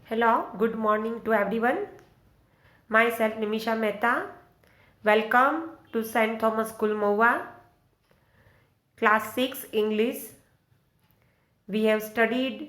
Hello, good morning to everyone. Myself Nimisha Mehta. Welcome to St. Thomas School Moa, Class 6 English. We have studied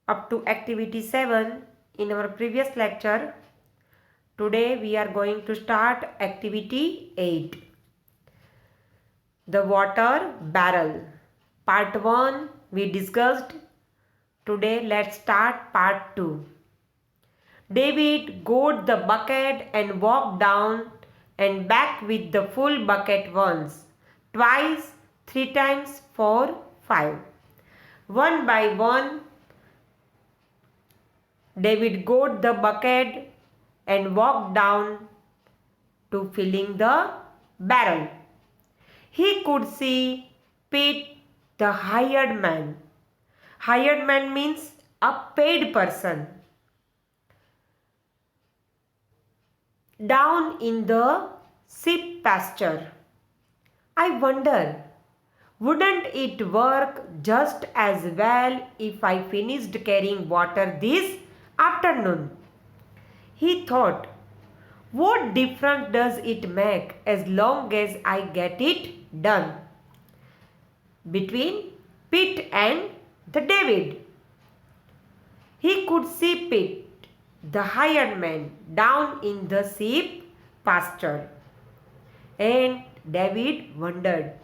up to activity 7 in our previous lecture. Today we are going to start activity 8. The water barrel. Part 1 we discussed. Today let's start part 2. David got the bucket and walked down and back with the full bucket once, twice, 3 times, 4, 5. One by one, David got the bucket and walked down to filling the barrel. He could see Pete, the hired man. Hired man means a paid person. Down in the sheep pasture. I wonder, wouldn't it work just as well if I finished carrying water this afternoon? He thought, what difference does it make as long as I get it done? Between Pete and the David. He could see Pete, the hired man, down in the sheep pasture. And David wondered,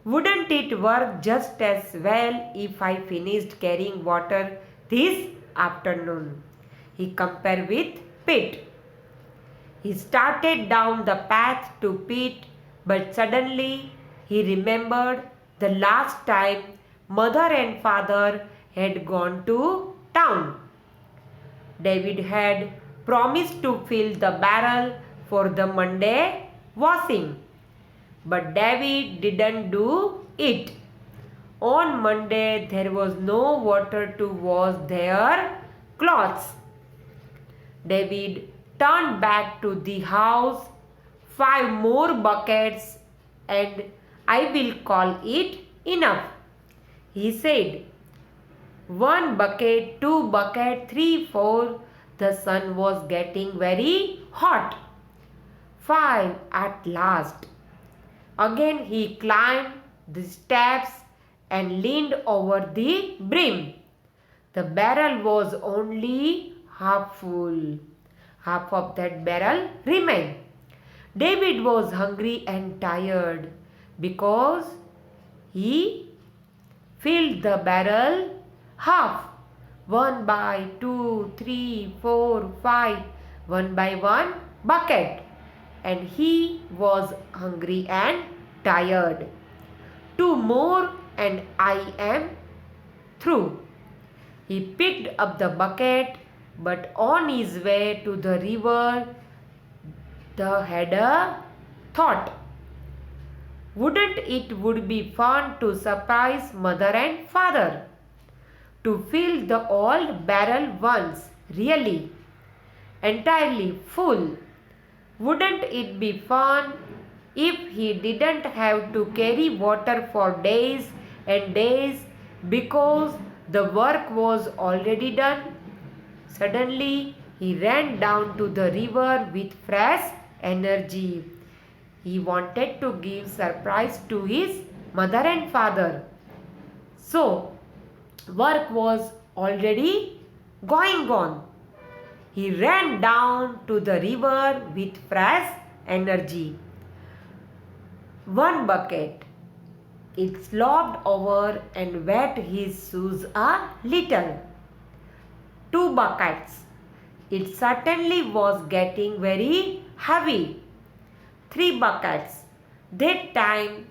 wouldn't it work just as well if I finished carrying water this afternoon? He compared with Pete. He started down the path to Pete, but suddenly he remembered the last time mother and father had gone to town. David had promised to fill the barrel for the Monday washing. But David didn't do it. On Monday, there was no water to wash their clothes. David turned back to the house, 5 more buckets, and I will call it enough. He said, 1 bucket, 2 bucket, 3, 4. The sun was getting very hot. 5 at last. Again he climbed the steps and leaned over the brim. The barrel was only half full. Half of that barrel remained. David was hungry and tired because he filled the barrel half. 1 by 2, 3, 4, 5. 1 by 1 bucket. And he was hungry and tired. 2 more and I am through. He picked up the bucket, but on his way to the river, had a thought. Wouldn't it would be fun to surprise mother and father? To fill the old barrel once, really, entirely full. Wouldn't it be fun if he didn't have to carry water for days and days because the work was already done? Suddenly, he ran down to the river with fresh energy. He wanted to give surprise to his mother and father. So, work was already going on. He ran down to the river with fresh energy. 1 bucket. It slopped over and wet his shoes a little. 2 buckets. It certainly was getting very heavy. 3 buckets. That time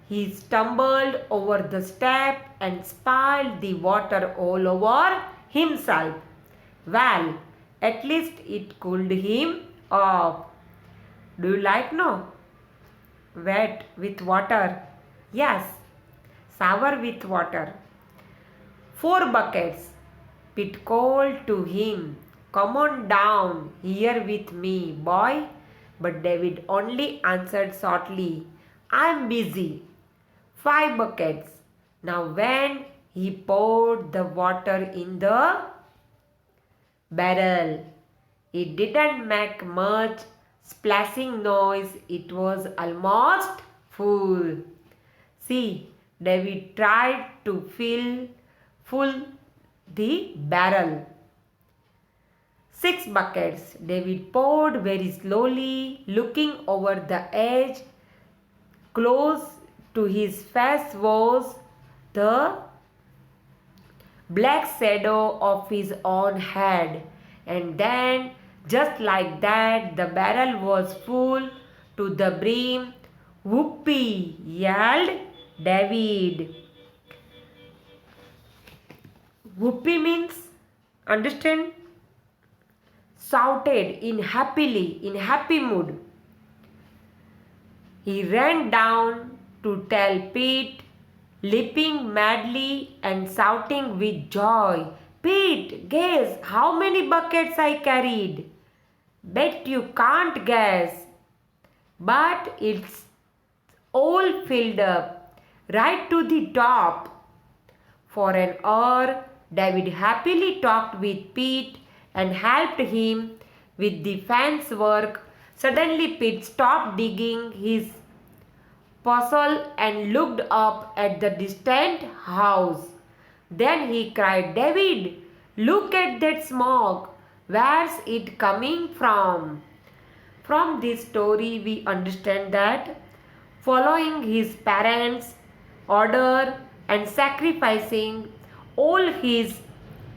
he stumbled over the step and spilled the water all over himself. Well, at least it cooled him off. Do you like no? Wet with water? Yes, shower with water. 4 buckets. Pete called to him, come on down here with me, boy. But David only answered shortly, I'm busy. 5 buckets. Now when he poured the water in the barrel. It didn't make much splashing noise. It was almost full. See, David tried to full the barrel. 6 buckets. David poured very slowly, looking over the edge. Close to his face was the black shadow of his own head. And then, just like that, the barrel was full to the brim. Whoopee! Yelled David. Whoopee means, understand? Shouted in happy mood. He ran down to tell Pete, leaping madly and shouting with joy. Pete, guess how many buckets I carried? Bet you can't guess. But it's all filled up, right to the top. For an hour, David happily talked with Pete and helped him with the fence work. Suddenly Pete stopped digging his puzzle and looked up at the distant house. Then he cried, David, look at that smoke. Where's it coming from? From this story we understand that following his parents' order and sacrificing all his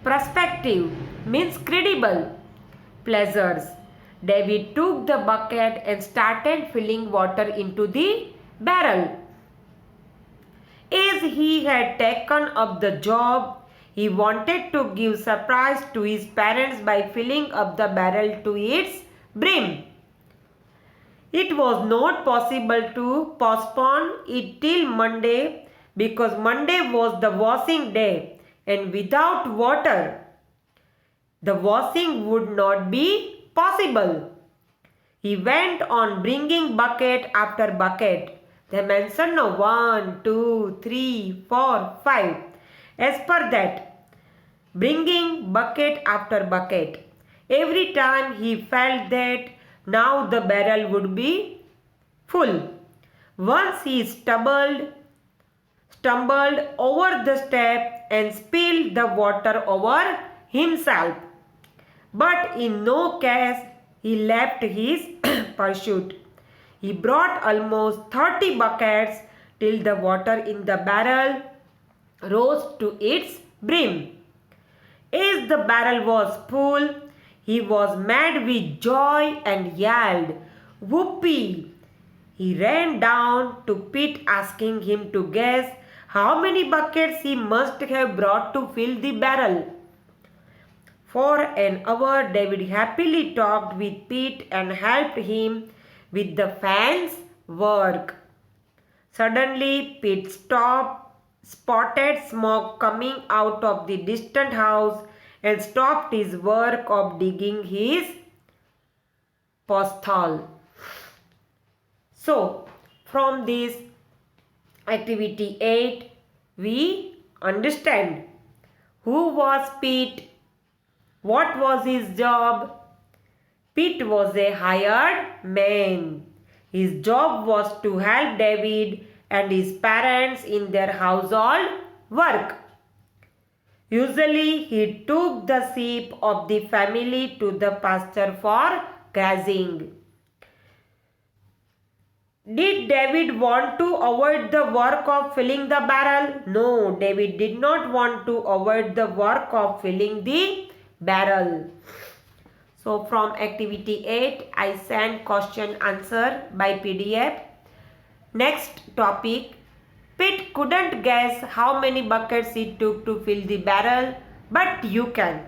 prospective means credible pleasures. David took the bucket and started filling water into the barrel. As he had taken up the job, he wanted to give surprise to his parents by filling up the barrel to its brim. It was not possible to postpone it till Monday because Monday was the washing day, and without water, the washing would not be possible. He went on bringing bucket after bucket. They mentioned 1, 2, 3, 4, 5. As per that, bringing bucket after bucket. Every time he felt that now the barrel would be full. Once he stumbled over the step and spilled the water over himself. But in no case he left his pursuit. He brought almost 30 buckets till the water in the barrel rose to its brim. As the barrel was full, he was mad with joy and yelled, Whoopee! He ran down to Pete asking him to guess how many buckets he must have brought to fill the barrel. For an hour, David happily talked with Pete and helped him with the fence work. Suddenly, Pete spotted smoke coming out of the distant house and stopped his work of digging his puzzle. So, from this activity 8, we understand who was Pete, what was his job. Pete was a hired man. His job was to help David and his parents in their household work. Usually, he took the sheep of the family to the pasture for grazing. Did David want to avoid the work of filling the barrel? No, David did not want to avoid the work of filling the barrel. So from activity 8, I sent question answer by PDF. Next topic, Pete couldn't guess how many buckets it took to fill the barrel, but you can.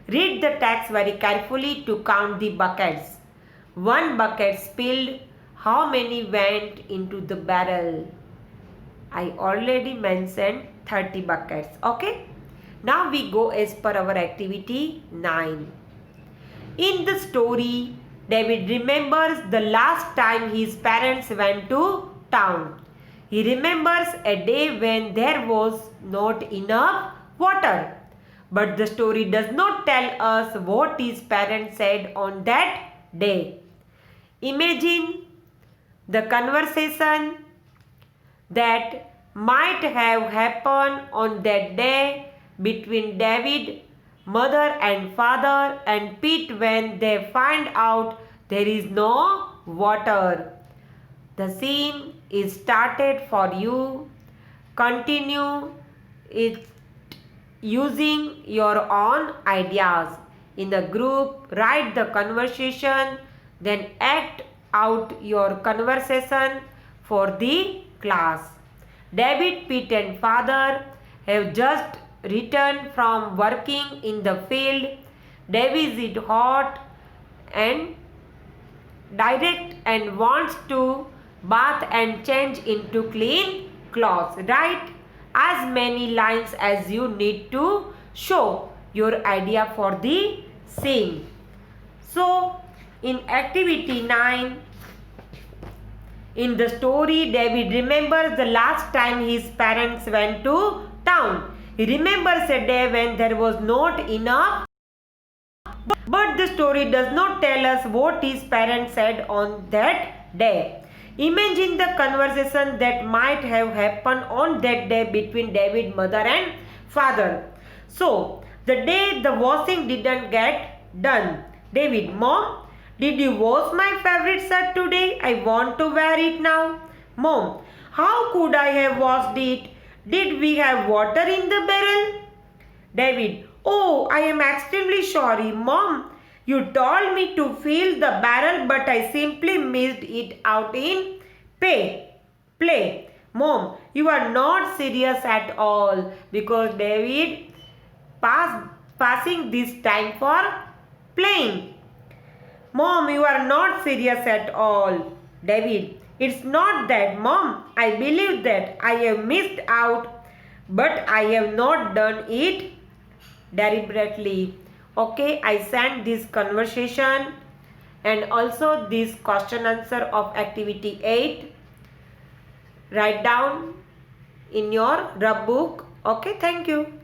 Read the text very carefully to count the buckets. 1 bucket spilled. How many went into the barrel? I already mentioned 30 buckets. Okay. Now we go as per our activity 9. In the story, David remembers the last time his parents went to town. He remembers a day when there was not enough water. but the story does not tell us what his parents said on that day. Imagine the conversation that might have happened on that day between David, mother and father, and Pete when they find out there is no water. The scene is started for you. Continue it using your own ideas. In the group, write the conversation, then act out your conversation for the class. David, Pete and father have just returned from working in the field. David is hot and direct and wants to bath and change into clean clothes. Write as many lines as you need to show your idea for the scene. So, in activity 9, in the story, David remembers the last time his parents went to town. He remembers a day when there was not enough, but the story does not tell us what his parents said on that day. Imagine the conversation that might have happened on that day between David, mother and father. So, the day the washing didn't get done. David, Mom, did you wash my favorite shirt today? I want to wear it now. Mom, how could I have washed it? Did we have water in the barrel? David, oh, I am extremely sorry. Mom, you told me to fill the barrel but I simply missed it out in play. Mom, you are not serious at all because David passing this time for playing. Mom, you are not serious at all. David, it's not that, Mom. I believe that I have missed out, but I have not done it deliberately. Okay, I sent this conversation and also this question answer of activity 8. Write down in your rub book. Okay, thank you.